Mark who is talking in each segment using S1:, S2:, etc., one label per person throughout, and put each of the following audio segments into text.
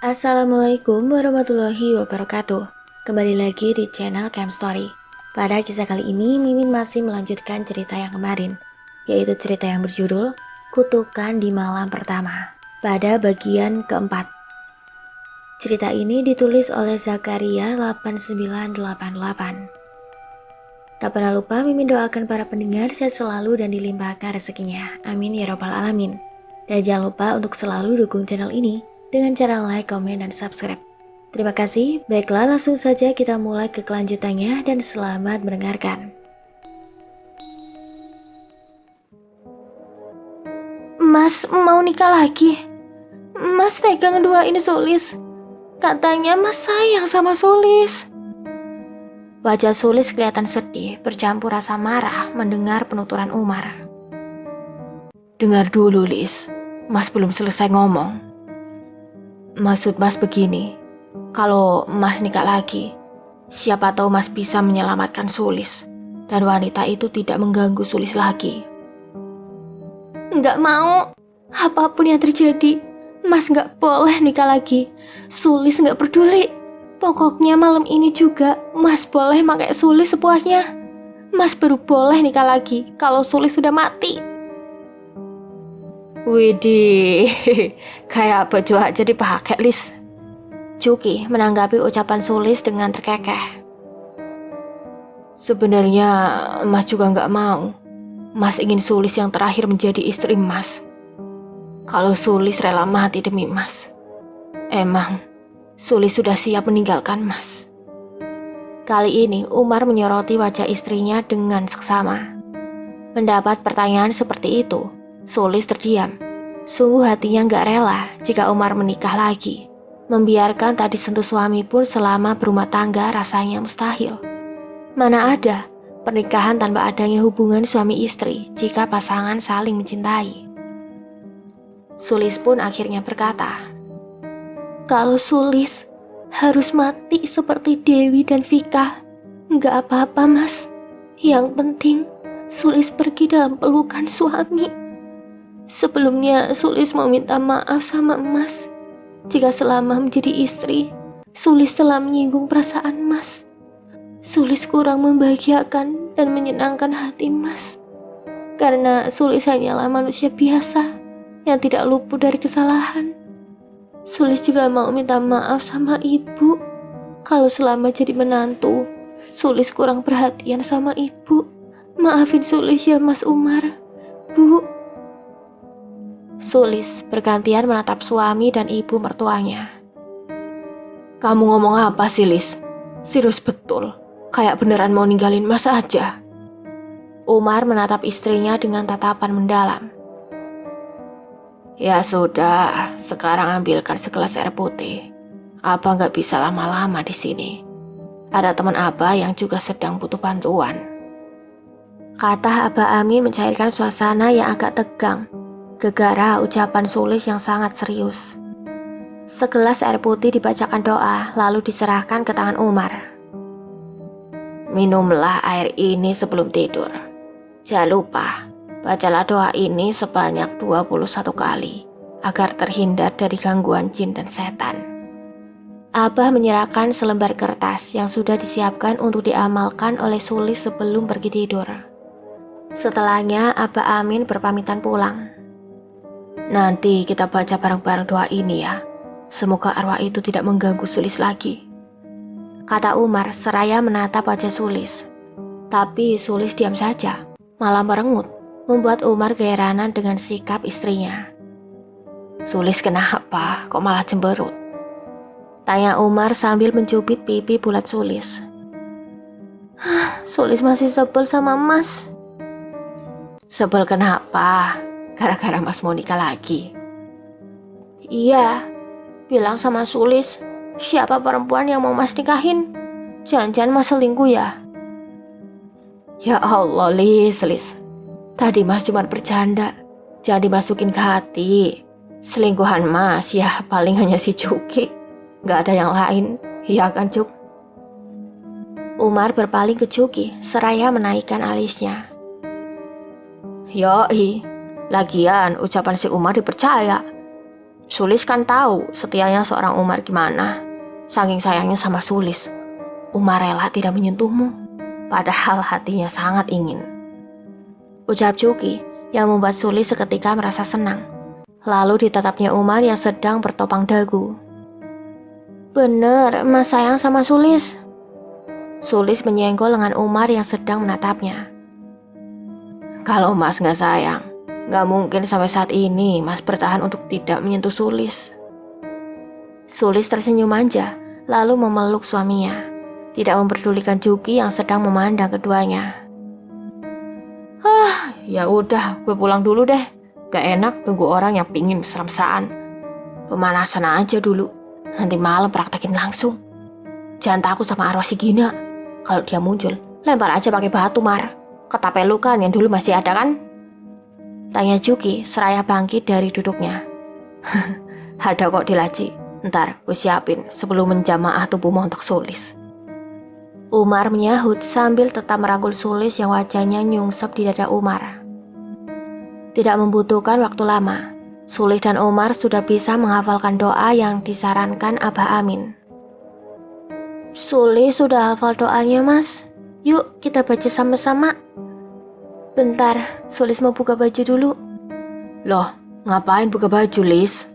S1: Assalamualaikum warahmatullahi wabarakatuh. Kembali lagi di channel Camp Story. Pada kisah kali ini, Mimin masih melanjutkan cerita yang kemarin, yaitu cerita yang berjudul Kutukan di Malam Pertama, pada bagian keempat. Cerita ini ditulis oleh Zakaria 8988. Tak pernah lupa Mimin doakan para pendengar sehat selalu dan dilimpahkan rezekinya. Amin ya robbal alamin. Dan jangan lupa untuk selalu dukung channel ini dengan cara like, komen, dan subscribe. Terima kasih. Baiklah, langsung saja kita mulai ke kelanjutannya dan selamat mendengarkan.
S2: Mas mau nikah lagi? Mas tega ngeduain Sulis. Katanya Mas sayang sama Sulis.
S1: Wajah Sulis kelihatan sedih, bercampur rasa marah mendengar penuturan Umar.
S2: Dengar dulu, Lis. Mas belum selesai ngomong. Maksud Mas begini, kalau Mas nikah lagi, siapa tahu Mas bisa menyelamatkan Sulis, dan wanita itu tidak mengganggu Sulis lagi. Nggak mau. Apapun yang terjadi, Mas nggak boleh nikah lagi. Sulis nggak peduli. Pokoknya malam ini juga Mas boleh pakai Sulis sepuasnya. Mas baru boleh nikah lagi kalau Sulis sudah mati. Widih, kayak baju aja dipakai, Lis.
S1: Cuki menanggapi ucapan Sulis dengan terkekeh.
S2: Sebenarnya Mas juga nggak mau. Mas ingin Sulis yang terakhir menjadi istri Mas. Kalau Sulis rela mati demi Mas, emang Sulis sudah siap meninggalkan Mas.
S1: Kali ini Umar menyoroti wajah istrinya dengan seksama. Mendapat pertanyaan seperti itu, Sulis terdiam. Sungguh hatinya gak rela jika Umar menikah lagi. Membiarkan tak disentuh suami pun selama berumah tangga rasanya mustahil. Mana ada pernikahan tanpa adanya hubungan suami istri jika pasangan saling mencintai. Sulis pun akhirnya berkata,
S2: kalau Sulis harus mati seperti Dewi dan Vika, nggak apa-apa Mas. Yang penting Sulis pergi dalam pelukan suami. Sebelumnya Sulis mau minta maaf sama Mas jika selama menjadi istri Sulis telah menyinggung perasaan Mas. Sulis kurang membahagiakan dan menyenangkan hati Mas, karena Sulis hanyalah manusia biasa yang tidak luput dari kesalahan. Sulis juga mau minta maaf sama ibu kalau selama jadi menantu Sulis kurang perhatian sama ibu. Maafin Sulis ya Mas Umar, Bu.
S1: Sulis bergantian menatap suami dan ibu mertuanya.
S2: Kamu ngomong apa sih, Lis? Serius betul, kayak beneran mau ninggalin Mas aja.
S1: Umar menatap istrinya dengan tatapan mendalam.
S2: Ya sudah, sekarang ambilkan segelas air putih. Abah nggak bisa lama-lama di sini. Ada teman Abah yang juga sedang butuh bantuan.
S1: Kata Abah Amin mencairkan suasana yang agak tegang, gegara ucapan Sulis yang sangat serius. Segelas air putih dibacakan doa, lalu diserahkan ke tangan Umar.
S2: Minumlah air ini sebelum tidur. Jangan lupa, bacalah doa ini sebanyak 21 kali, agar terhindar dari gangguan jin dan setan.
S1: Abah menyerahkan selembar kertas yang sudah disiapkan untuk diamalkan oleh Sulis sebelum pergi tidur. Setelahnya Abah Amin berpamitan pulang.
S2: Nanti kita baca bareng-bareng doa ini ya. Semoga arwah itu tidak mengganggu Sulis lagi,
S1: kata Umar seraya menatap wajah Sulis. Tapi Sulis diam saja, malah merengut, membuat Umar keheranan dengan sikap istrinya.
S2: Sulis kenapa? Kok malah cemberut?
S1: Tanya Umar sambil mencubit pipi bulat Sulis.
S2: Sulis masih sebel sama Mas. Sebel kenapa? Gara-gara Mas mau nikah lagi?
S1: Iya, bilang sama Sulis, siapa perempuan yang mau Mas nikahin? Jangan-jangan Mas selingkuh ya?
S2: Ya Allah, Lis. Tadi Mas cuma bercanda. Jangan dimasukin ke hati. Selingkuhan Mas ya paling hanya si Cuki. Gak ada yang lain, iya kan Cuk?
S1: Umar berpaling ke Cuki seraya menaikkan alisnya.
S2: Yoi, lagian ucapan si Umar dipercaya. Sulis kan tahu setianya seorang Umar gimana. Saking sayangnya sama Sulis, Umar rela tidak menyentuhmu, padahal hatinya sangat ingin. Ucap Juki yang membuat Sulis seketika merasa senang. Lalu ditatapnya Umar yang sedang bertopang dagu. Bener, Mas sayang sama Sulis. Sulis menyenggol lengan Umar yang sedang menatapnya. Kalau Mas gak sayang, gak mungkin sampai saat ini Mas bertahan untuk tidak menyentuh Sulis. Sulis tersenyum manja, lalu memeluk suaminya, tidak memperdulikan Juki yang sedang memandang keduanya. Ya udah, gue pulang dulu deh. Gak enak tunggu orang yang pingin mesra-mesraan. Pemanasan aja dulu, nanti malam praktekin langsung. Jangan takut sama arwah si Gina. Kalau dia muncul, lempar aja pakai batu, Mar. Ketapel lu kan yang dulu masih ada kan? Tanya Juki seraya bangkit dari duduknya. Ada kok di laci. Ntar gue siapin sebelum menjamaah tubuhmu untuk Sulis. Umar menyahut sambil tetap merangkul Sulis yang wajahnya nyungsep di dada Umar. Tidak membutuhkan waktu lama, Sulis dan Umar sudah bisa menghafalkan doa yang disarankan Abah Amin. Sulis sudah hafal doanya, Mas. Yuk kita baca sama-sama. Bentar, Sulis mau buka baju dulu. Loh, ngapain buka baju, Lis?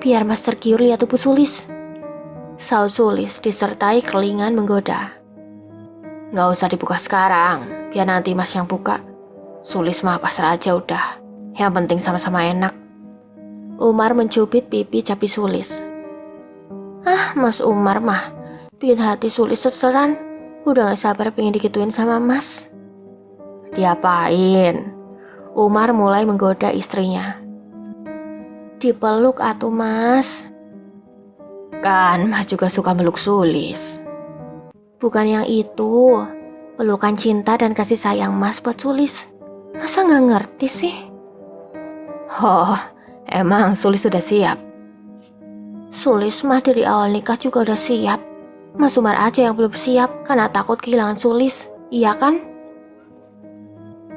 S2: Biar Mas tergiur lihat tubuh Sulis. Saut Sulis disertai kelingan menggoda. Gak usah dibuka sekarang, biar nanti Mas yang buka. Sulis mah pasrah aja udah. Yang penting sama-sama enak. Umar mencubit pipi capi Sulis. Mas Umar mah bikin hati Sulis seseran. Udah gak sabar pengen dikituin sama Mas. Diapain? Umar mulai menggoda istrinya. Dipeluk atuh Mas. Kan Mas juga suka meluk Sulis. Bukan yang itu. Pelukan cinta dan kasih sayang Mas buat Sulis. Masa gak ngerti sih? Oh, emang Sulis sudah siap? Sulis mah dari awal nikah juga udah siap. Mas Umar aja yang belum siap karena takut kehilangan Sulis, iya kan?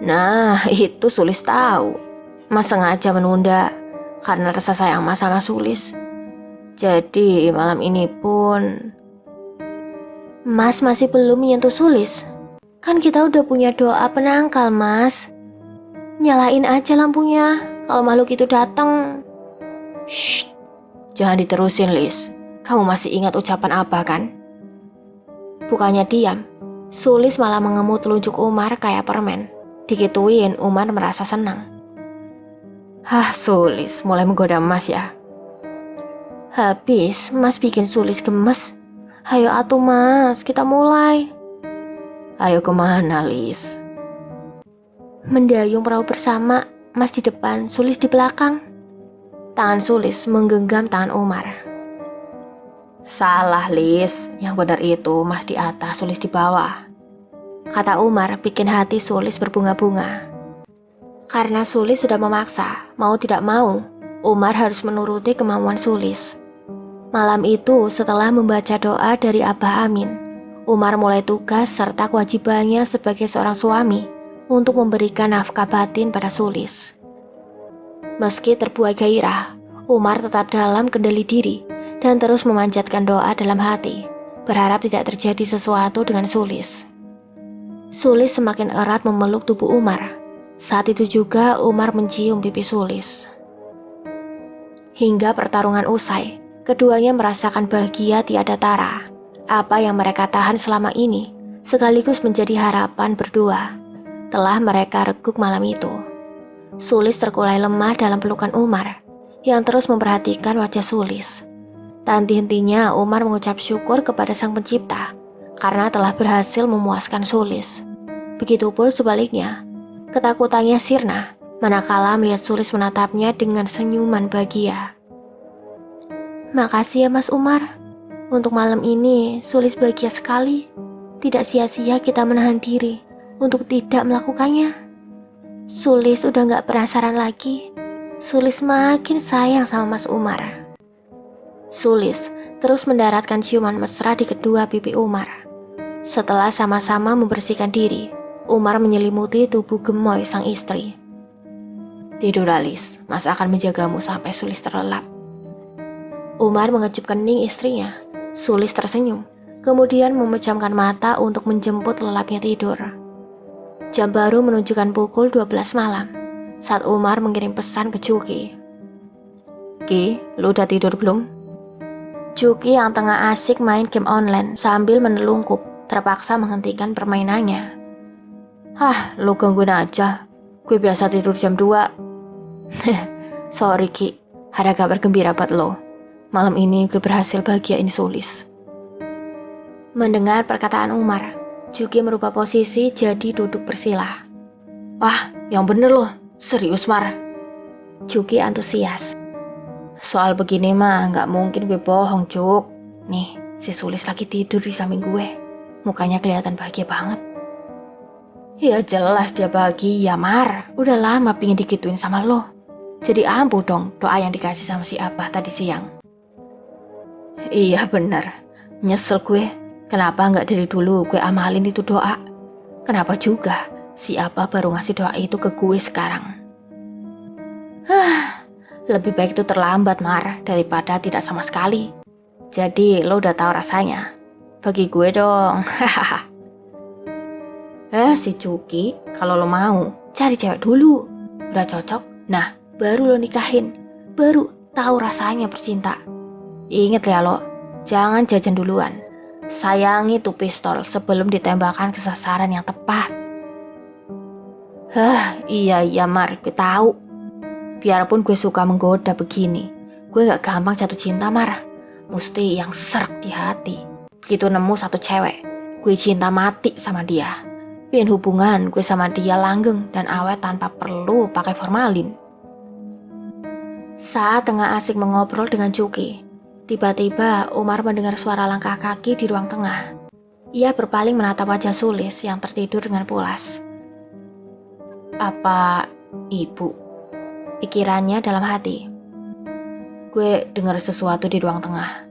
S2: Nah, itu Sulis tahu. Mas sengaja menunda karena rasa sayang Mas sama Sulis. Jadi malam ini pun Mas masih belum menyentuh Sulis. Kan kita udah punya doa penangkal, Mas. Nyalain aja lampunya kalau makhluk itu datang. Shh, jangan diterusin, Lis. Kamu masih ingat ucapan apa kan? Bukannya diam, Sulis malah mengemut telunjuk Umar kayak permen. Dikituin, Umar merasa senang. Sulis mulai menggoda Mas ya. Habis Mas bikin Sulis gemes. Ayo atuh Mas, kita mulai. Ayo kemana, Lis? Mendayung perahu bersama, Mas di depan, Sulis di belakang. Tangan Sulis menggenggam tangan Umar. Salah, Lis. Yang benar itu Mas di atas, Sulis di bawah. Kata Umar bikin hati Sulis berbunga-bunga. Karena Sulis sudah memaksa, mau tidak mau, Umar harus menuruti kemauan Sulis. Malam itu setelah membaca doa dari Abah Amin, Umar mulai tugas serta kewajibannya sebagai seorang suami untuk memberikan nafkah batin pada Sulis. Meski terbuai gairah, Umar tetap dalam kendali diri dan terus memanjatkan doa dalam hati, berharap tidak terjadi sesuatu dengan Sulis. Sulis semakin erat memeluk tubuh Umar. Saat itu juga Umar mencium pipi Sulis. Hingga pertarungan usai, keduanya merasakan bahagia tiada tara. Apa yang mereka tahan selama ini, sekaligus menjadi harapan berdua, telah mereka reguk malam itu. Sulis terkulai lemah dalam pelukan Umar, yang terus memperhatikan wajah Sulis. Tak henti-hentinya Umar mengucap syukur kepada Sang Pencipta karena telah berhasil memuaskan Sulis. Begitupun sebaliknya, ketakutannya sirna manakala melihat Sulis menatapnya dengan senyuman bahagia. Makasih ya Mas Umar. Untuk malam ini Sulis bahagia sekali. Tidak sia-sia kita menahan diri untuk tidak melakukannya. Sulis udah gak penasaran lagi. Sulis makin sayang sama Mas Umar. Sulis terus mendaratkan ciuman mesra di kedua pipi Umar. Setelah sama-sama membersihkan diri, Umar menyelimuti tubuh gemoy sang istri.
S1: Tidur Alis, Mas akan menjagamu sampai Sulis terlelap. Umar mengecup kening istrinya. Sulis tersenyum, kemudian memejamkan mata untuk menjemput lelapnya tidur. Jam baru menunjukkan pukul 12 malam saat Umar mengirim pesan ke Juki. Ki, lu udah tidur belum? Juki yang tengah asik main game online sambil menelungkup terpaksa menghentikan permainannya. Hah, lu gangguin aja. Gue biasa tidur jam 2. Sorry Ki, ada kabar gembira buat lo. Malam ini gue berhasil bahagiain Sulis. Mendengar perkataan Umar, Juki merubah posisi jadi duduk bersila. Wah, yang bener loh, serius Mar. Juki antusias. Soal begini mah gak mungkin gue bohong Juk. Nih, si Sulis lagi tidur di samping gue. Mukanya kelihatan bahagia banget. Ya jelas dia bahagia Mar. Udah lama pingin digituin sama lo. Jadi ampuh dong doa yang dikasih sama si Abah tadi siang. Iya bener, nyesel gue. Kenapa gak dari dulu gue amalin itu doa? Kenapa juga si Abah baru ngasih doa itu ke gue sekarang? Lebih baik itu terlambat Mar daripada tidak sama sekali. Jadi lo udah tahu rasanya. Bagi gue dong. Si Juki, kalau lo mau cari cewek dulu. Udah cocok, nah baru lo nikahin. Baru tahu rasanya bercinta. Ingat ya lo, jangan jajan duluan. Sayangi tuh pistol sebelum ditembakkan ke sasaran yang tepat. Iya Mar, gue tahu. Biarpun gue suka menggoda begini, gue gak gampang jatuh cinta Mar. Mesti yang serk di hati. Begitu nemu satu cewek, gue cinta mati sama dia. Bikin hubungan gue sama dia langgeng dan awet tanpa perlu pakai formalin. Saat tengah asik mengobrol dengan Juki, tiba-tiba Umar mendengar suara langkah kaki di ruang tengah. Ia berpaling menatap wajah Sulis yang tertidur dengan pulas. Apa ibu? Pikirannya dalam hati. Gue dengar sesuatu di ruang tengah,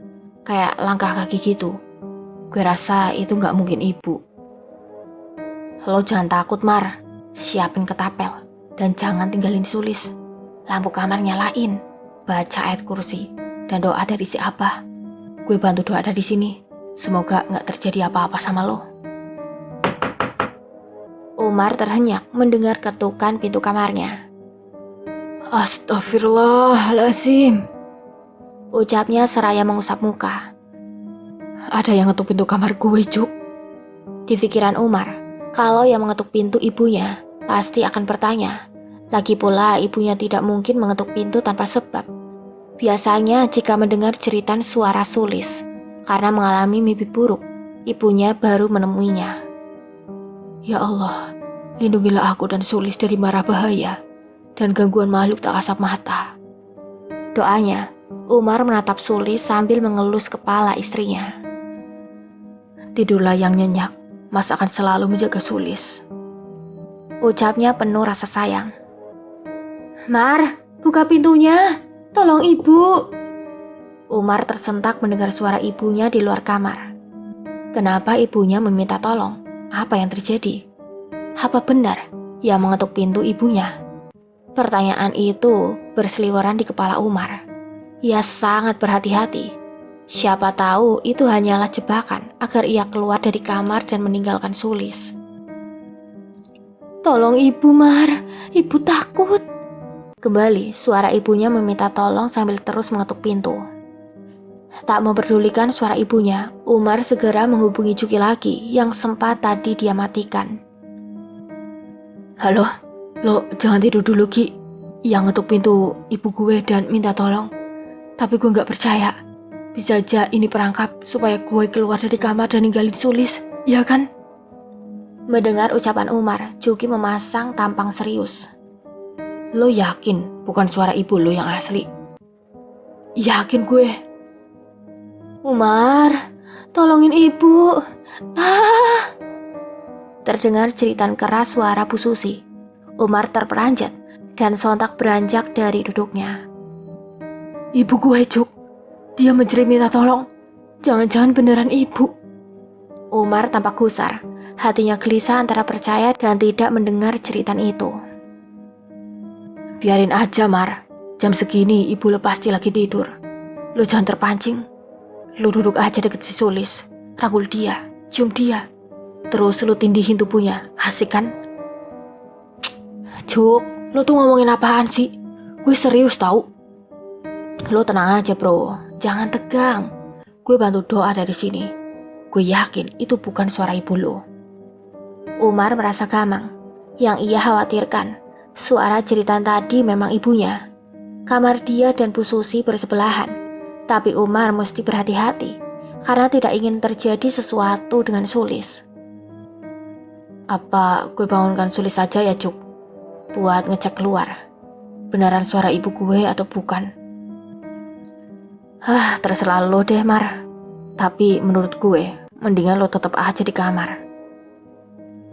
S1: kayak langkah kaki gitu. Gue rasa itu gak mungkin ibu. Lo jangan takut Mar, siapin ketapel dan jangan tinggalin Sulis. Lampu kamar nyalain, baca ayat kursi dan doa dari si Abah. Gue bantu doa dari sini. Semoga gak terjadi apa-apa sama lo. Umar terhenyak mendengar ketukan pintu kamarnya. Astagfirullahaladzim, ucapnya seraya mengusap muka. Ada yang ngetuk pintu kamar gue, Juk. Di pikiran Umar, kalau yang mengetuk pintu ibunya, pasti akan bertanya. Lagi pula ibunya tidak mungkin mengetuk pintu tanpa sebab. Biasanya jika mendengar jeritan suara Sulis, karena mengalami mimpi buruk, ibunya baru menemuinya. Ya Allah, lindungilah aku dan Sulis dari mara bahaya dan gangguan makhluk tak kasat mata. Doanya, Umar menatap Sulis sambil mengelus kepala istrinya. Tidurlah yang nyenyak, Mas akan selalu menjaga Sulis. Ucapnya penuh rasa sayang. Mar, buka pintunya, tolong ibu. Umar tersentak mendengar suara ibunya di luar kamar. Kenapa ibunya meminta tolong? Apa yang terjadi? Apa benar ia mengetuk pintu ibunya? Pertanyaan itu berseliweran di kepala Umar. Ia sangat berhati-hati. Siapa tahu itu hanyalah jebakan agar ia keluar dari kamar dan meninggalkan Sulis. Tolong ibu Mar, ibu takut. Kembali suara ibunya meminta tolong sambil terus mengetuk pintu. Tak memperdulikan suara ibunya, Umar segera menghubungi Juki lagi yang sempat tadi dia matikan. Halo, lo jangan tidur dulu Ki. Yang ngetuk pintu ibu gue dan minta tolong. Tapi gue gak percaya. Bisa aja ini perangkap supaya gue keluar dari kamar dan ninggalin Sulis, ya kan? Mendengar ucapan Umar, Juki memasang tampang serius. Lo yakin bukan suara ibu lo yang asli? Yakin gue. Umar, tolongin ibu. Terdengar jeritan keras suara Bu Susi. Umar terperanjat dan sontak beranjak dari duduknya. Ibu gue, Juk. Dia menjerit minta tolong. Jangan-jangan beneran ibu. Umar tampak gusar. Hatinya gelisah antara percaya dan tidak mendengar jeritan itu. Biarin aja, Mar. Jam segini ibu lo pasti lagi tidur. Lo jangan terpancing. Lo duduk aja deket si Sulis. Rangkul dia, cium dia. Terus lo tindihin tubuhnya. Asik kan? Cuk, lo tuh ngomongin apaan sih? Gue serius tau. Lo tenang aja bro, jangan tegang. Gue bantu doa dari sini. Gue yakin itu bukan suara ibu lo. Umar merasa gamang. Yang ia khawatirkan, suara jeritan tadi memang ibunya. Kamar dia dan Bu Susi bersebelahan. Tapi Umar mesti berhati-hati karena tidak ingin terjadi sesuatu dengan Sulis. Apa gue bangunkan Sulis saja ya Cuk? Buat ngecek keluar. Beneran suara ibu gue atau bukan? Terserah lo deh Mar. Tapi menurut gue, mendingan lo tetap aja di kamar.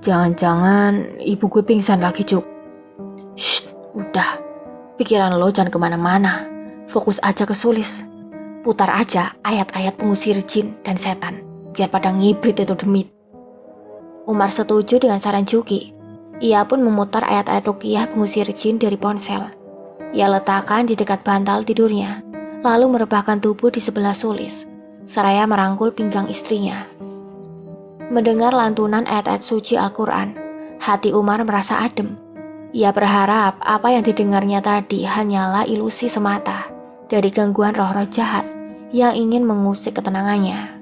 S1: Jangan-jangan ibu gue pingsan lagi Cuk. Shh, udah. Pikiran lo jangan kemana-mana. Fokus aja ke Sulis. Putar aja ayat-ayat pengusir jin dan setan. Biar pada ngibrit itu demit. Umar setuju dengan saran Juki. Ia pun memutar ayat-ayat ruqyah pengusir jin dari ponsel. Ia letakkan di dekat bantal tidurnya. Lalu merebahkan tubuh di sebelah Sulis. Seraya merangkul pinggang istrinya. Mendengar lantunan ayat-ayat suci Al-Quran, hati Umar merasa adem. Ia berharap apa yang didengarnya tadi hanyalah ilusi semata dari gangguan roh-roh jahat yang ingin mengusik ketenangannya.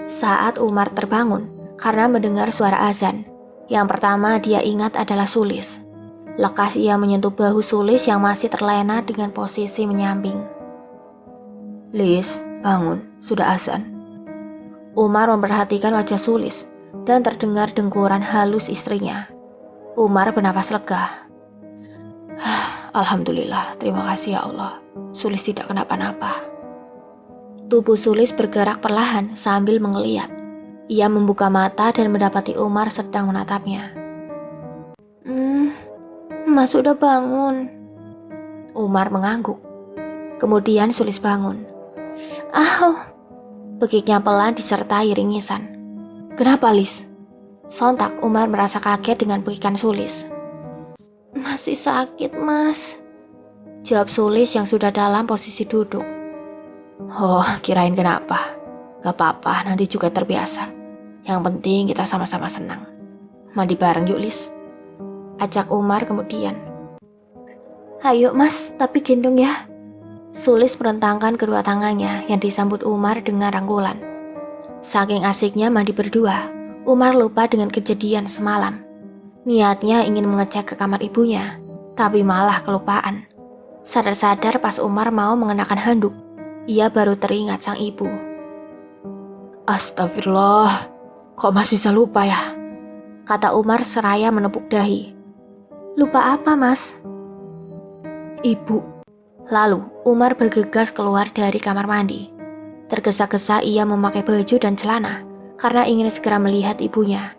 S1: Saat Umar terbangun karena mendengar suara azan, yang pertama dia ingat adalah Sulis. Lekas ia menyentuh bahu Sulis yang masih terlena dengan posisi menyamping. Lis, bangun, sudah azan. Umar memperhatikan wajah Sulis dan terdengar dengkuran halus istrinya. Umar bernapas lega. Alhamdulillah, terima kasih ya Allah. Sulis tidak kenapa-napa. Tubuh Sulis bergerak perlahan sambil mengeliat. Ia membuka mata dan mendapati Umar sedang menatapnya.
S2: Mas udah bangun.
S1: Umar mengangguk. Kemudian Sulis bangun. Bekiknya pelan disertai ringisan. Kenapa Lis? Sontak Umar merasa kaget dengan bekikan Sulis.
S2: Masih sakit mas.
S1: Jawab Sulis yang sudah dalam posisi duduk. Oh, kirain kenapa? Gak apa-apa, nanti juga terbiasa. Yang penting kita sama-sama senang. Mandi bareng yuk Lis. Ajak Umar kemudian.
S2: Ayo mas, tapi gendong ya.
S1: Sulis merentangkan kedua tangannya yang disambut Umar dengan rangkulan. Saking asiknya mandi berdua, Umar lupa dengan kejadian semalam. Niatnya ingin mengecek ke kamar ibunya, tapi malah kelupaan. Sadar-sadar pas Umar mau mengenakan handuk, ia baru teringat sang ibu. Astagfirullah, kok mas bisa lupa ya? Kata Umar seraya menepuk dahi.
S2: Lupa apa mas?
S1: Ibu. Lalu Umar bergegas keluar dari kamar mandi. Tergesa-gesa ia memakai baju dan celana karena ingin segera melihat ibunya.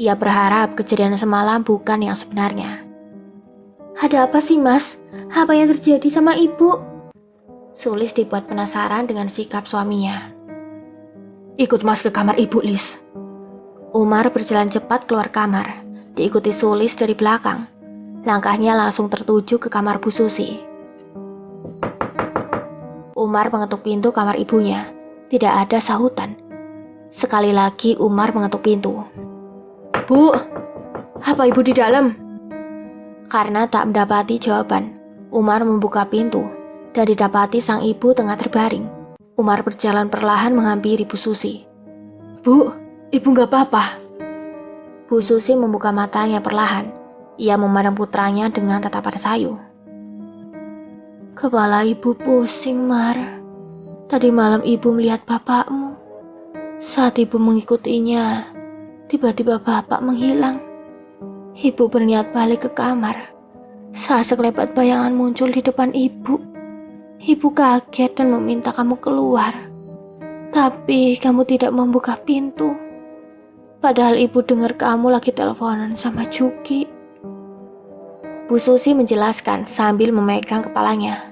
S1: Ia berharap kejadian semalam bukan yang sebenarnya.
S2: Ada apa sih mas? Apa yang terjadi sama ibu?
S1: Sulis dibuat penasaran dengan sikap suaminya. Ikut mas ke kamar ibu Lis. Umar berjalan cepat keluar kamar, diikuti Sulis dari belakang. Langkahnya langsung tertuju ke kamar Bu Susi. Umar mengetuk pintu kamar ibunya. Tidak ada sahutan. Sekali lagi Umar mengetuk pintu. Bu, apa ibu di dalam? Karena tak mendapati jawaban, Umar membuka pintu dan didapati sang ibu tengah terbaring. Umar berjalan perlahan menghampiri Bu Susi. Bu, ibu gak apa-apa. Bu Susi membuka matanya perlahan. Ia memandang putranya dengan tatapan sayu.
S2: Kepala ibu pusing, Mar. Tadi malam ibu melihat bapakmu. Saat ibu mengikutinya, tiba-tiba bapak menghilang. Ibu berniat balik ke kamar. Saat sekelebat bayangan muncul di depan ibu. Ibu kaget dan meminta kamu keluar. Tapi kamu tidak membuka pintu. Padahal ibu dengar kamu lagi teleponan sama Juki.
S1: Bu Susi menjelaskan sambil memegang kepalanya.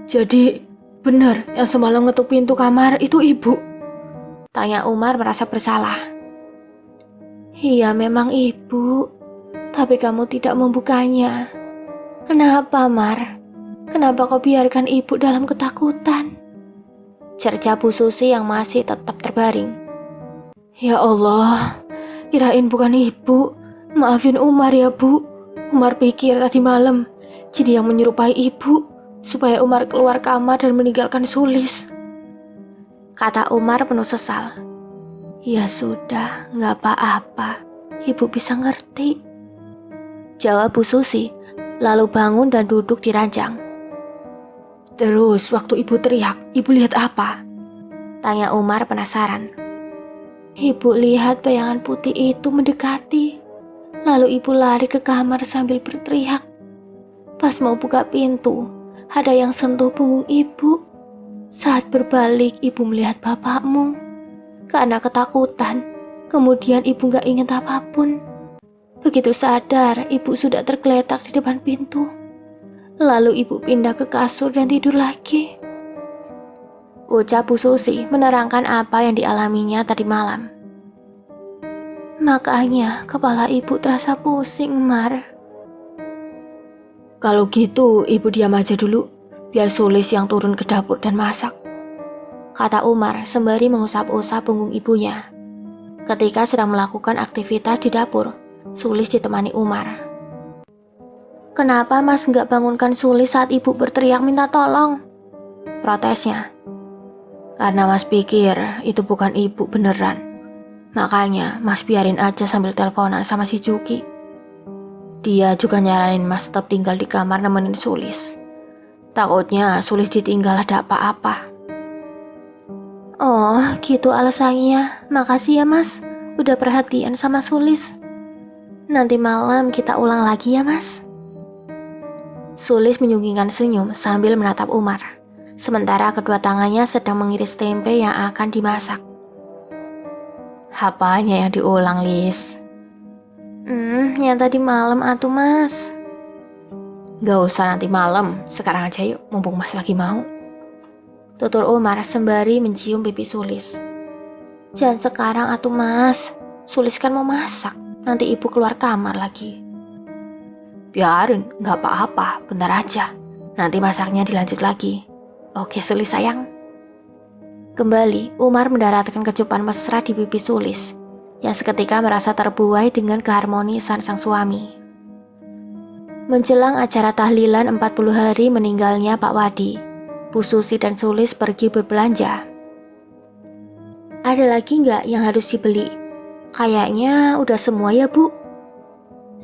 S1: Jadi benar yang semalam ngetuk pintu kamar itu ibu? Tanya Umar merasa bersalah.
S2: Iya memang ibu. tapi kamu tidak membukanya. Kenapa, Mar? Kenapa kau biarkan ibu dalam ketakutan?
S1: Cerca Bu Susi yang masih tetap terbaring.
S2: Ya Allah, kirain bukan ibu. Maafin Umar ya, Bu. Umar pikir tadi malam jin yang menyerupai ibu supaya Umar keluar kamar dan meninggalkan Sulis,
S1: kata Umar penuh sesal.
S2: Ya sudah, gak apa-apa. Ibu bisa ngerti,
S1: jawab Bu Susi, lalu bangun dan duduk di ranjang.
S2: Terus waktu ibu teriak, ibu lihat apa?
S1: Tanya Umar penasaran.
S2: Ibu lihat bayangan putih itu mendekati. Lalu ibu lari ke kamar sambil berteriak. Pas mau buka pintu, ada yang sentuh punggung ibu. Saat berbalik, ibu melihat bapakmu. Karena ketakutan, kemudian ibu gak ingat apapun. Begitu sadar, ibu sudah tergeletak di depan pintu. Lalu ibu pindah ke kasur dan tidur lagi.
S1: Ucap Bu Susi menerangkan apa yang dialaminya tadi malam.
S2: Makanya kepala ibu terasa pusing, Mar.
S1: Kalau gitu ibu diam aja dulu, biar Sulis yang turun ke dapur dan masak, kata Umar sembari mengusap-usap punggung ibunya. Ketika sedang melakukan aktivitas di dapur, Sulis ditemani Umar. Kenapa Mas nggak bangunkan Sulis saat ibu berteriak minta tolong? Protesnya. Karena Mas pikir itu bukan ibu beneran. Makanya Mas biarin aja sambil teleponan sama si Juki. Dia juga nyaranin Mas tetap tinggal di kamar nemenin Sulis. Takutnya Sulis ditinggal ada apa-apa.
S2: Oh, gitu alasannya. Makasih ya, Mas. Udah perhatian sama Sulis. Nanti malam kita ulang lagi ya, Mas.
S1: Sulis menyunggingkan senyum sambil menatap Umar. Sementara kedua tangannya sedang mengiris tempe yang akan dimasak. Apanya yang diulang, Lis?
S2: Yang tadi malam atuh, Mas.
S1: Gak usah nanti malam, sekarang aja yuk, mumpung Mas lagi mau. Tutur Umar sembari mencium pipi Sulis.
S2: Jangan sekarang atuh, Mas. Sulis kan mau masak, nanti ibu keluar kamar lagi.
S1: Biarin, gak apa-apa, bentar aja. Nanti masaknya dilanjut lagi. Oke Sulis sayang. Kembali, Umar mendaratkan kecupan mesra di pipi Sulis, yang seketika merasa terbuai dengan keharmonisan sang suami. Menjelang acara tahlilan 40 hari meninggalnya Pak Wadi, Bu Susi dan Sulis pergi berbelanja. Ada lagi nggak yang harus dibeli? Kayaknya udah semua ya, Bu.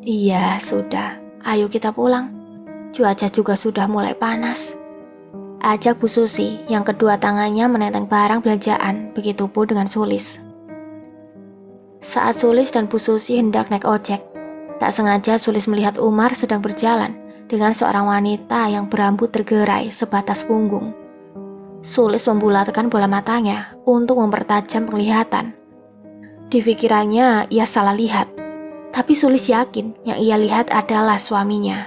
S1: Iya, sudah. Ayo kita pulang. Cuaca juga sudah mulai panas. Ajak Bu Susi yang kedua tangannya menenteng barang belanjaan, begitupun dengan Sulis. Saat Sulis dan Bu Susi hendak naik ojek, tak sengaja Sulis melihat Umar sedang berjalan dengan seorang wanita yang berambut tergerai sebatas punggung. Sulis membulatkan bola matanya untuk mempertajam penglihatan. Di pikirannya ia salah lihat, tapi Sulis yakin yang ia lihat adalah suaminya.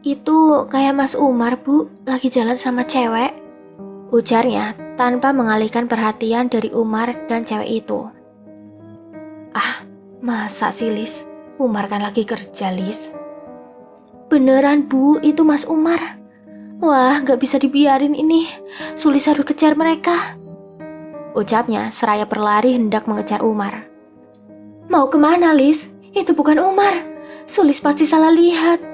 S2: Itu kayak Mas Umar, Bu, lagi jalan sama cewek,
S1: ujarnya tanpa mengalihkan perhatian dari Umar dan cewek itu. Ah, masa sih, Lis? Umar kan lagi kerja, Lis.
S2: Beneran, Bu, itu Mas Umar. Wah, gak bisa dibiarin ini. Sulis harus kejar mereka,
S1: ucapnya seraya berlari hendak mengejar Umar.
S2: Mau kemana, Lis? Itu bukan Umar. Sulis pasti salah lihat.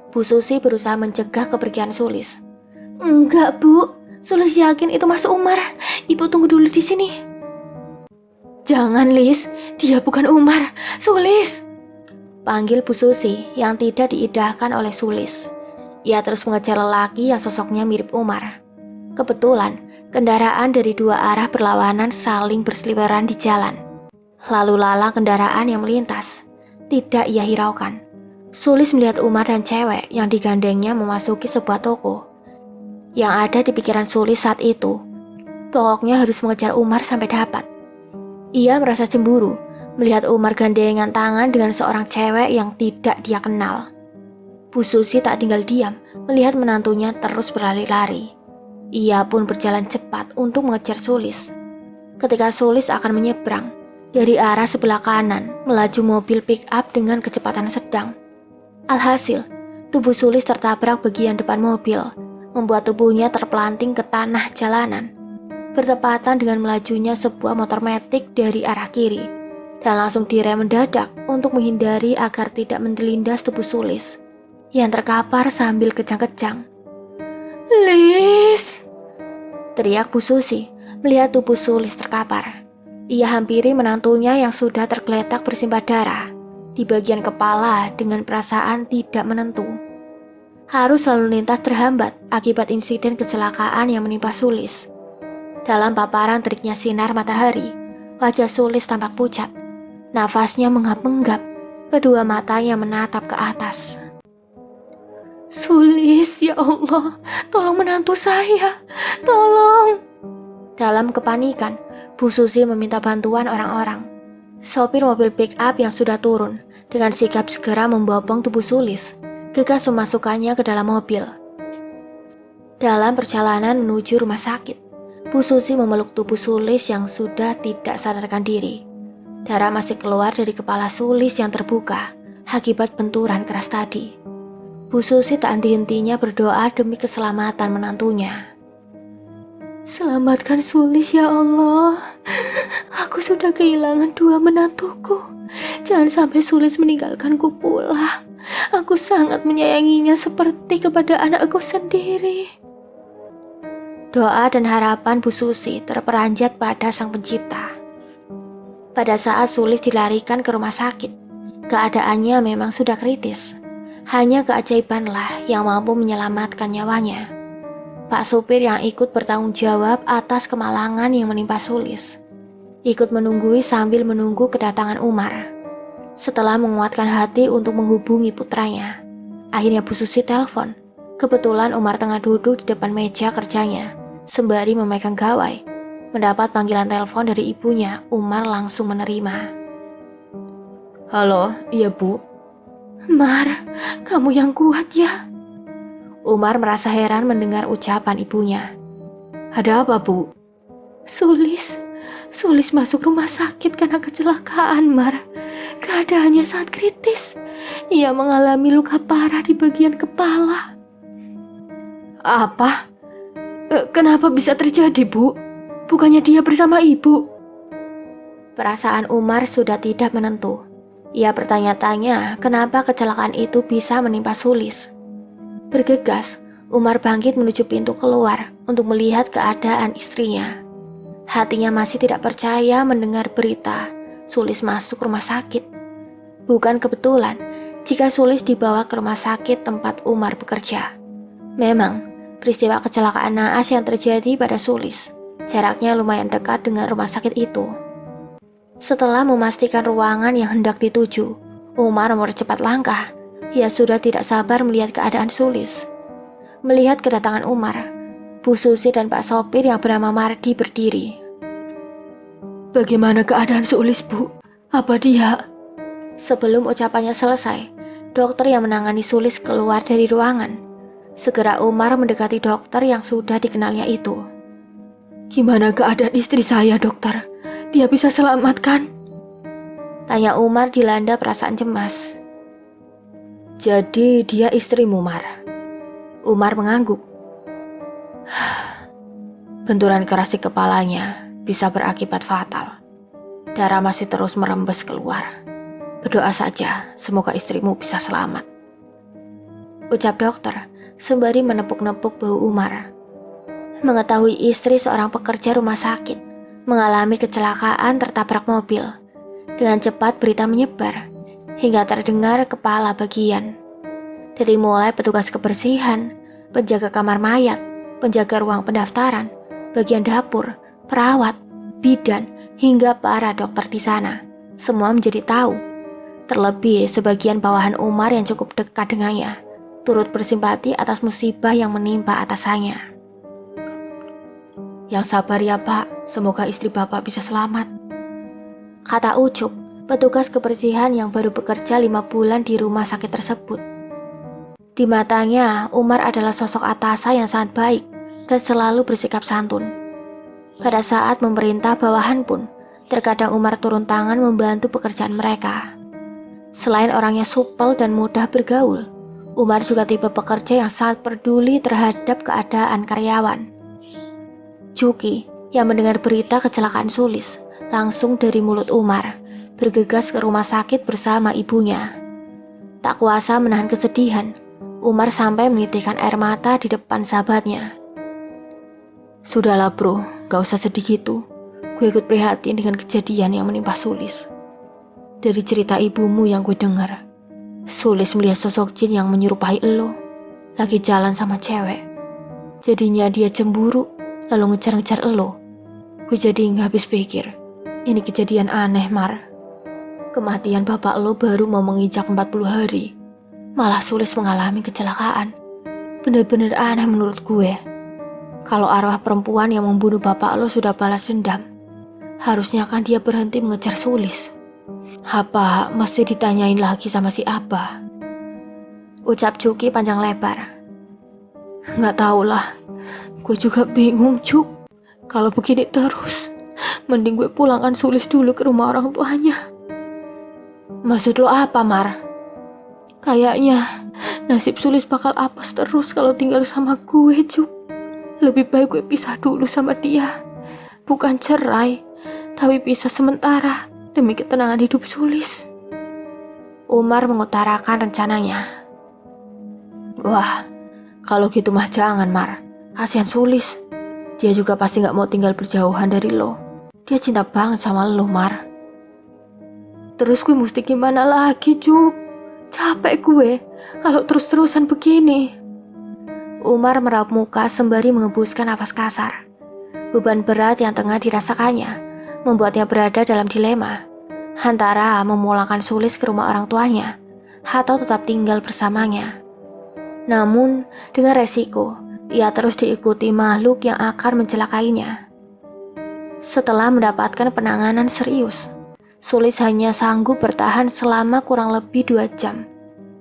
S1: Bu Susi berusaha mencegah kepergian Sulis.
S2: Enggak, Bu. Sulis yakin itu Mas Umar. Ibu tunggu dulu di sini.
S1: Jangan, Lis. Dia bukan Umar. Sulis! Panggil Bu Susi yang tidak diindahkan oleh Sulis. Ia terus mengejar lelaki yang sosoknya mirip Umar. Kebetulan, kendaraan dari dua arah berlawanan saling berseliweran di jalan. Lalu lalang kendaraan yang melintas. Tidak ia hiraukan. Sulis melihat Umar dan cewek yang digandengnya memasuki sebuah toko. Yang ada di pikiran Sulis saat itu, pokoknya harus mengejar Umar sampai dapat. Ia merasa cemburu melihat Umar gandengan tangan dengan seorang cewek yang tidak dia kenal. Bu Susi tak tinggal diam melihat menantunya terus berlari-lari. Ia pun berjalan cepat untuk mengejar Sulis. Ketika Sulis akan menyeberang, Dari arah sebelah kanan, melaju mobil pick-up dengan kecepatan sedang. Alhasil, tubuh Sulis tertabrak bagian depan mobil, membuat tubuhnya terpelanting ke tanah jalanan. Bertepatan dengan melajunya sebuah motor metik dari arah kiri, dan langsung direm mendadak untuk menghindari agar tidak mendelindas tubuh Sulis yang terkapar sambil kejang-kejang.
S2: Lis!
S1: Teriak Bu Susi melihat tubuh Sulis terkapar. Ia hampiri menantunya yang sudah tergeletak bersimbah darah di bagian kepala dengan perasaan tidak menentu. Harus lalu lintas terhambat akibat insiden kecelakaan yang menimpa Sulis. Dalam paparan teriknya sinar matahari, wajah Sulis tampak pucat. Nafasnya menggap-menggap, kedua matanya menatap ke atas.
S2: Sulis, ya Allah, tolong menantu saya, tolong.
S1: Dalam kepanikan, Bu Susi meminta bantuan orang-orang. Sopir mobil pick-up yang sudah turun dengan sikap segera membopong tubuh Sulis, gegas memasukkannya ke dalam mobil. Dalam perjalanan menuju rumah sakit, Bu Susi memeluk tubuh Sulis yang sudah tidak sadarkan diri. Darah masih keluar dari kepala Sulis yang terbuka akibat benturan keras tadi. Bu Susi tak henti-hentinya berdoa demi keselamatan menantunya.
S2: Selamatkan Sulis, ya Allah. Aku sudah kehilangan dua menantuku. Jangan sampai Sulis meninggalkanku pula. Aku sangat menyayanginya seperti kepada anakku sendiri.
S1: Doa dan harapan Bu Susi terperanjat pada Sang Pencipta. Pada saat Sulis dilarikan ke rumah sakit, keadaannya memang sudah kritis. Hanya keajaibanlah yang mampu menyelamatkan nyawanya. Pak supir yang ikut bertanggung jawab atas kemalangan yang menimpa Sulis, ikut menunggui sambil menunggu kedatangan Umar. Setelah menguatkan hati untuk menghubungi putranya, akhirnya Bu Susi telepon. Kebetulan Umar tengah duduk di depan meja kerjanya, sembari memegang gawai. Mendapat panggilan telepon dari ibunya, Umar langsung menerima.
S3: Halo, iya Bu.
S2: Mar, kamu yang kuat ya.
S1: Umar merasa heran mendengar ucapan ibunya.
S3: Ada apa, Bu?
S2: Sulis masuk rumah sakit karena kecelakaan, Mar. Keadaannya sangat kritis. Ia mengalami luka parah di bagian kepala.
S3: Apa? Kenapa bisa terjadi, Bu? Bukannya dia bersama Ibu?
S1: Perasaan Umar sudah tidak menentu. Ia bertanya-tanya kenapa kecelakaan itu bisa menimpa Sulis. Bergegas, Umar bangkit menuju pintu keluar untuk melihat keadaan istrinya. Hatinya masih tidak percaya mendengar berita Sulis masuk rumah sakit. Bukan kebetulan jika Sulis dibawa ke rumah sakit tempat Umar bekerja. Memang, peristiwa kecelakaan naas yang terjadi pada Sulis jaraknya lumayan dekat dengan rumah sakit itu. Setelah memastikan ruangan yang hendak dituju, Umar mempercepat langkah. Ia sudah tidak sabar melihat keadaan Sulis. Melihat kedatangan Umar, Bu Susi dan Pak sopir yang bernama Mardi berdiri.
S3: Bagaimana keadaan Sulis, Bu? Apa dia?
S1: Sebelum ucapannya selesai, dokter yang menangani Sulis keluar dari ruangan. Segera Umar mendekati dokter yang sudah dikenalnya itu.
S3: Gimana keadaan istri saya, dokter? Dia bisa selamatkan?
S1: Tanya Umar dilanda perasaan cemas.
S3: Jadi dia istrimu, Mar?
S1: Umar mengangguk.
S3: Benturan keras di kepalanya bisa berakibat fatal. Darah masih terus merembes keluar. Berdoa saja, semoga istrimu bisa selamat.
S1: Ucap dokter sembari menepuk-nepuk bahu Umar. Mengetahui istri seorang pekerja rumah sakit mengalami kecelakaan tertabrak mobil, dengan cepat berita menyebar hingga terdengar kepala bagian. Dari mulai petugas kebersihan, penjaga kamar mayat, penjaga ruang pendaftaran, bagian dapur, perawat, bidan, hingga para dokter di sana, semua menjadi tahu. Terlebih sebagian bawahan Umar yang cukup dekat dengannya, turut bersimpati atas musibah yang menimpa atasannya.
S3: Yang sabar ya, Pak, semoga istri Bapak bisa selamat,
S1: kata Ucup, petugas kebersihan yang baru bekerja 5 bulan di rumah sakit tersebut. Di matanya, Umar adalah sosok atasan yang sangat baik dan selalu bersikap santun. Pada saat memerintah bawahan pun, Terkadang Umar turun tangan membantu pekerjaan mereka. Selain orangnya supel dan mudah bergaul, Umar juga tipe pekerja yang sangat peduli terhadap keadaan karyawan. Juki yang mendengar berita kecelakaan Sulis langsung dari mulut Umar bergegas ke rumah sakit bersama ibunya. Tak kuasa menahan kesedihan, Umar sampai menitikkan air mata di depan sahabatnya.
S3: Sudahlah bro, gak usah sedih gitu. Gue ikut prihatin dengan kejadian yang menimpa Sulis. Dari cerita ibumu yang gue dengar, Sulis melihat sosok jin yang menyerupai elo lagi jalan sama cewek. Jadinya dia cemburu lalu ngejar-ngejar elo. Gue jadi gak habis pikir, ini kejadian aneh Mar. Kematian bapak lo baru mau menginjak 40 hari, malah Sulis mengalami kecelakaan. Bener-bener aneh menurut gue. Kalau arwah perempuan yang membunuh bapak lo sudah balas dendam, harusnya kan dia berhenti mengejar Sulis. Apa masih ditanyain lagi sama si Abah?
S1: Ucap Juki panjang lebar.
S3: Nggak tahulah, gue juga bingung Cuk. Kalau begini terus, mending gue pulangkan Sulis dulu ke rumah orang tuanya.
S1: Maksud lo apa, Mar?
S3: Kayaknya nasib Sulis bakal apes terus kalau tinggal sama gue Cuk. Lebih baik gue pisah dulu sama dia. Bukan cerai, tapi pisah sementara demi ketenangan hidup Sulis.
S1: Umar mengutarakan rencananya.
S3: Wah, kalau gitu mah jangan Mar. Kasihan Sulis. Dia juga pasti gak mau tinggal berjauhan dari lo. Dia cinta banget sama lo Mar. Terus gue mesti gimana lagi Cuk? Capek gue kalau terus-terusan begini.
S1: Umar meraup muka sembari mengembuskan napas kasar. Beban berat yang tengah dirasakannya membuatnya berada dalam dilema antara memulangkan Sulis ke rumah orang tuanya atau tetap tinggal bersamanya. Namun dengan resiko ia terus diikuti makhluk yang akan mencelakainya. Setelah mendapatkan penanganan serius, Sulis hanya sanggup bertahan selama kurang lebih 2 jam.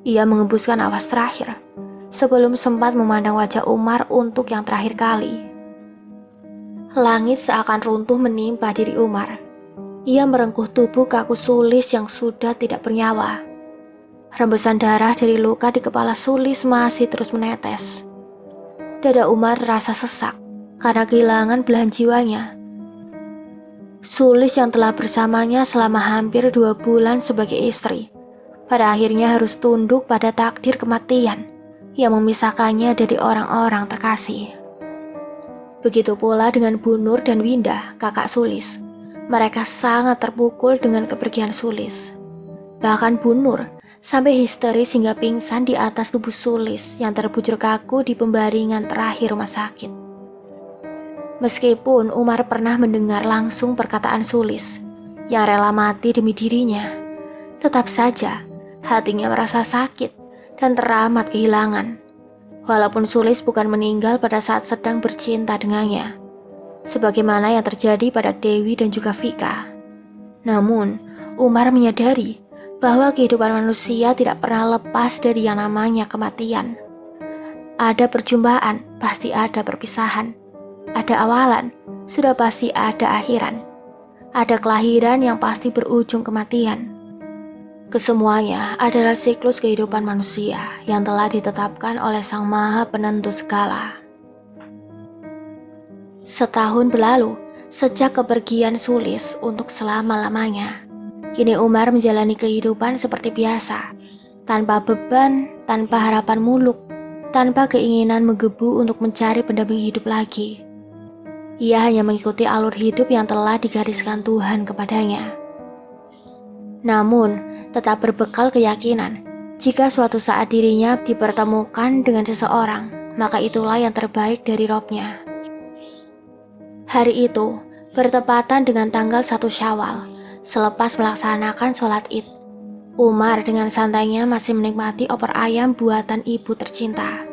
S1: Ia mengembuskan napas terakhir sebelum sempat memandang wajah Umar untuk yang terakhir kali. Langit seakan runtuh menimpa diri Umar. Ia merengkuh tubuh kaku Sulis yang sudah tidak bernyawa. Rembesan darah dari luka di kepala Sulis masih terus menetes. Dada Umar terasa sesak karena kehilangan belahan jiwanya. Sulis yang telah bersamanya selama hampir 2 bulan sebagai istri, pada akhirnya harus tunduk pada takdir kematian yang memisahkannya dari orang-orang terkasih. Begitu pula dengan Bu Nur dan Winda, kakak Sulis. Mereka sangat terpukul dengan kepergian Sulis. Bahkan Bu Nur sampai histeris hingga pingsan di atas tubuh Sulis yang terbujur kaku di pembaringan terakhir rumah sakit. Meskipun Umar pernah mendengar langsung perkataan Sulis yang rela mati demi dirinya, tetap saja hatinya merasa sakit dan teramat kehilangan. Walaupun Sulis bukan meninggal pada saat sedang bercinta dengannya, sebagaimana yang terjadi pada Dewi dan juga Vika. Namun, Umar menyadari bahwa kehidupan manusia tidak pernah lepas dari yang namanya kematian. Ada perjumpaan, pasti ada perpisahan. Ada awalan, sudah pasti ada akhiran. Ada kelahiran yang pasti berujung kematian. Kesemuanya adalah siklus kehidupan manusia yang telah ditetapkan oleh Sang Maha Penentu segala. Setahun berlalu sejak kepergian Sulis untuk selama-lamanya. Kini Umar menjalani kehidupan seperti biasa, tanpa beban, tanpa harapan muluk, tanpa keinginan menggebu untuk mencari pendamping hidup lagi. Ia hanya mengikuti alur hidup yang telah digariskan Tuhan kepadanya. Namun, tetap berbekal keyakinan, jika suatu saat dirinya dipertemukan dengan seseorang, maka itulah yang terbaik dari Robnya. Hari itu, bertepatan dengan tanggal 1 Syawal, selepas melaksanakan sholat Id, Umar dengan santainya masih menikmati opor ayam buatan ibu tercinta.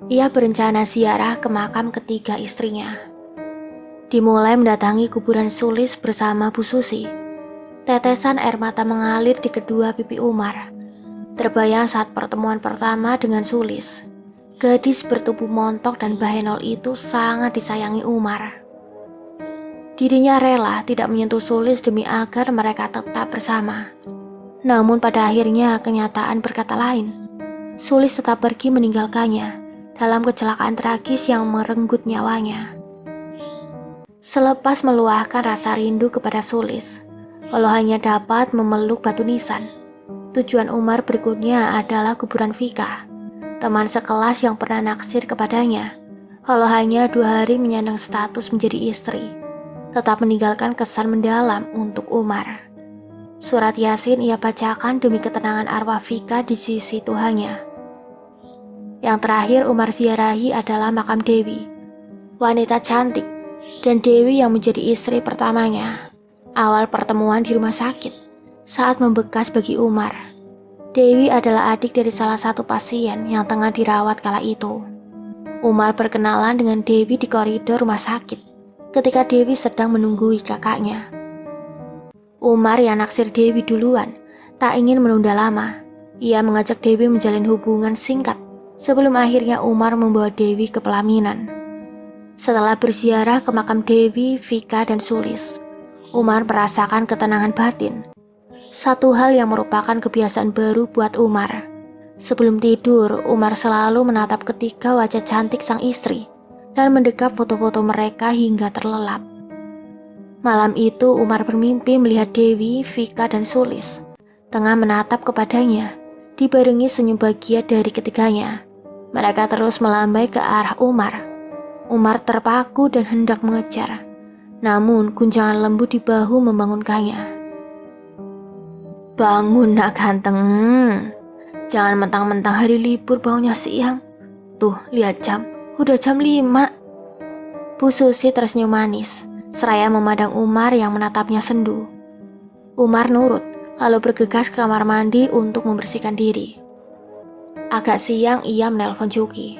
S1: Ia berencana ziarah ke makam ketiga istrinya. Dimulai mendatangi kuburan Sulis bersama Bu Susi. Tetesan air mata mengalir di kedua pipi Umar. Terbayang saat pertemuan pertama dengan Sulis. Gadis bertubuh montok dan bahenol itu sangat disayangi Umar. Dirinya rela tidak menyentuh Sulis demi agar mereka tetap bersama. Namun pada akhirnya kenyataan berkata lain. Sulis tetap pergi meninggalkannya dalam kecelakaan tragis yang merenggut nyawanya. Selepas meluahkan rasa rindu kepada Sulis, walau hanya dapat memeluk batu nisan, tujuan Umar berikutnya adalah kuburan Vika, teman sekelas yang pernah naksir kepadanya, walau hanya 2 hari menyandang status menjadi istri, tetap meninggalkan kesan mendalam untuk Umar. Surat Yasin ia bacakan demi ketenangan arwah Vika di sisi Tuhannya. Yang terakhir Umar ziarahi adalah makam Dewi, wanita cantik, dan Dewi yang menjadi istri pertamanya. Awal pertemuan di rumah sakit, saat membekas bagi Umar. Dewi adalah adik dari salah satu pasien yang tengah dirawat kala itu. Umar berkenalan dengan Dewi di koridor rumah sakit, ketika Dewi sedang menunggui kakaknya. Umar yang naksir Dewi duluan, tak ingin menunda lama. Ia mengajak Dewi menjalin hubungan singkat, sebelum akhirnya Umar membawa Dewi ke pelaminan. Setelah berziarah ke makam Dewi, Vika, dan Sulis, Umar merasakan ketenangan batin. Satu hal yang merupakan kebiasaan baru buat Umar. Sebelum tidur, Umar selalu menatap ketiga wajah cantik sang istri dan mendekap foto-foto mereka hingga terlelap. Malam itu Umar bermimpi melihat Dewi, Vika, dan Sulis tengah menatap kepadanya, dibarengi senyum bahagia dari ketiganya. Mereka terus melambai ke arah Umar. Umar terpaku dan hendak mengejar, namun guncangan lembut di bahu membangunkannya. "Bangun nak ganteng, jangan mentang-mentang hari libur bangunnya siang. Tuh lihat jam, udah jam 5. Bu Susi tersenyum manis, seraya memandang Umar yang menatapnya sendu. Umar nurut, lalu bergegas ke kamar mandi untuk membersihkan diri. Agak siang ia menelpon Juki.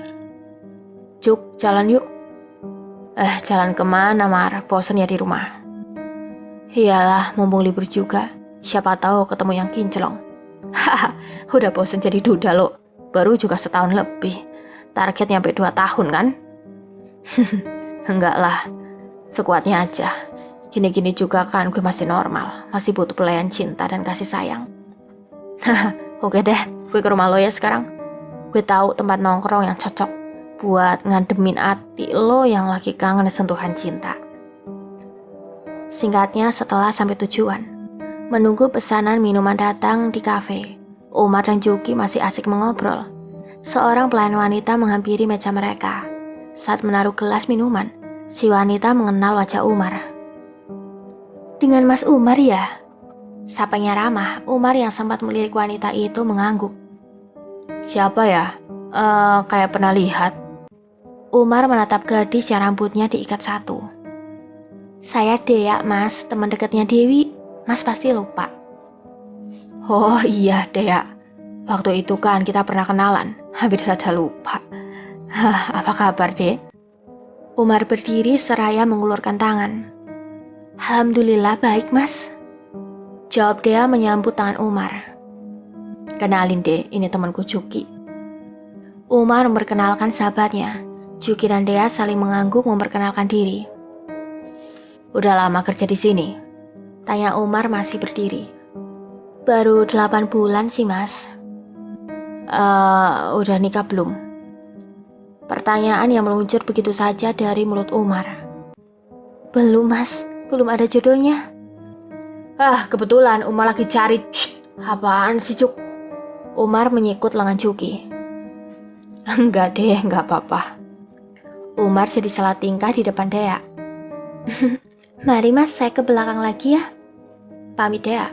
S1: "Juk, jalan yuk." Jalan kemana Mar? Bosen ya di rumah." "Iyalah, mumpung libur juga. Siapa tahu ketemu yang kinclong." "Haha, udah bosen jadi duda lo. Baru juga setahun lebih. Target nyampe 2 tahun kan?" "Enggak lah, sekuatnya aja. Gini-gini juga kan gue masih normal. Masih butuh pelayan cinta dan kasih sayang." "Haha, oke deh, gue ke rumah lo ya sekarang. Gue tahu tempat nongkrong yang cocok buat ngademin hati lo yang lagi kangen sentuhan cinta." Singkatnya, setelah sampai tujuan, menunggu pesanan minuman datang di kafe, Umar dan Juki masih asik mengobrol. Seorang pelayan wanita menghampiri meja mereka. Saat menaruh gelas minuman, si wanita mengenal wajah Umar. "Dengan Mas Umar ya?" Sapanya ramah. Umar yang sempat melirik wanita itu mengangguk. "Siapa ya? Kayak pernah lihat." Umar menatap gadis yang rambutnya diikat satu. "Saya Dea Mas, teman dekatnya Dewi. Mas pasti lupa." "Oh iya Dea, waktu itu kan kita pernah kenalan. Hampir saja lupa. Apa kabar Dek?" Umar berdiri seraya mengulurkan tangan. "Alhamdulillah baik Mas," jawab Dea menyambut tangan Umar. "Kenalin Dek, ini temanku Juki." Umar memperkenalkan sahabatnya. Juki dan Dea saling mengangguk memperkenalkan diri. "Udah lama kerja di sini?" tanya Umar masih berdiri. "Baru 8 bulan sih Mas." Udah nikah belum?" Pertanyaan yang meluncur begitu saja dari mulut Umar. "Belum Mas, belum ada jodohnya." Kebetulan Umar lagi cari." Apaan sih Cuk?" Umar menyikut lengan Juki. "Enggak deh, enggak apa-apa." Umar jadi salah tingkah di depan Dea. "Mari Mas, saya ke belakang lagi ya." Pamit Dea.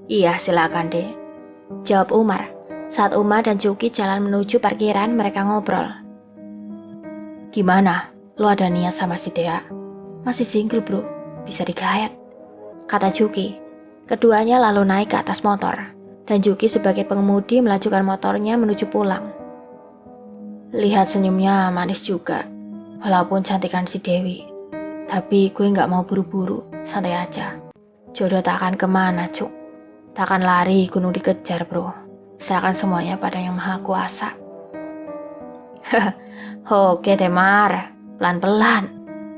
S1: "Iya silakan Dek," jawab Umar. Saat Umar dan Juki jalan menuju parkiran, mereka ngobrol. "Gimana? Lo ada niat sama si Dea?" "Masih single bro, bisa digayat," kata Juki. Keduanya lalu naik ke atas motor, dan Juki sebagai pengemudi melajukan motornya menuju pulang. Lihat senyumnya manis juga, walaupun cantikan si Dewi. Tapi gue gak mau buru-buru, santai aja. Jodoh tak akan kemana Cuk. Tak akan lari gunung dikejar bro. Serahkan semuanya pada yang maha kuasa. Oke deh Mar, pelan-pelan.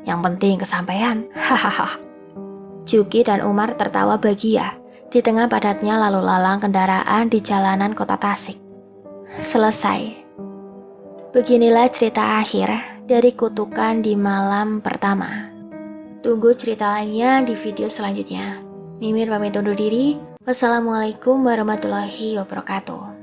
S1: Yang penting kesampaian. Hahaha. Juki dan Umar tertawa bahagia di tengah padatnya lalu lalang kendaraan di jalanan kota Tasik. Selesai. Beginilah cerita akhir dari Kutukan di Malam Pertama. Tunggu cerita lainnya di video selanjutnya. Mimin pamit undur diri. Wassalamualaikum warahmatullahi wabarakatuh.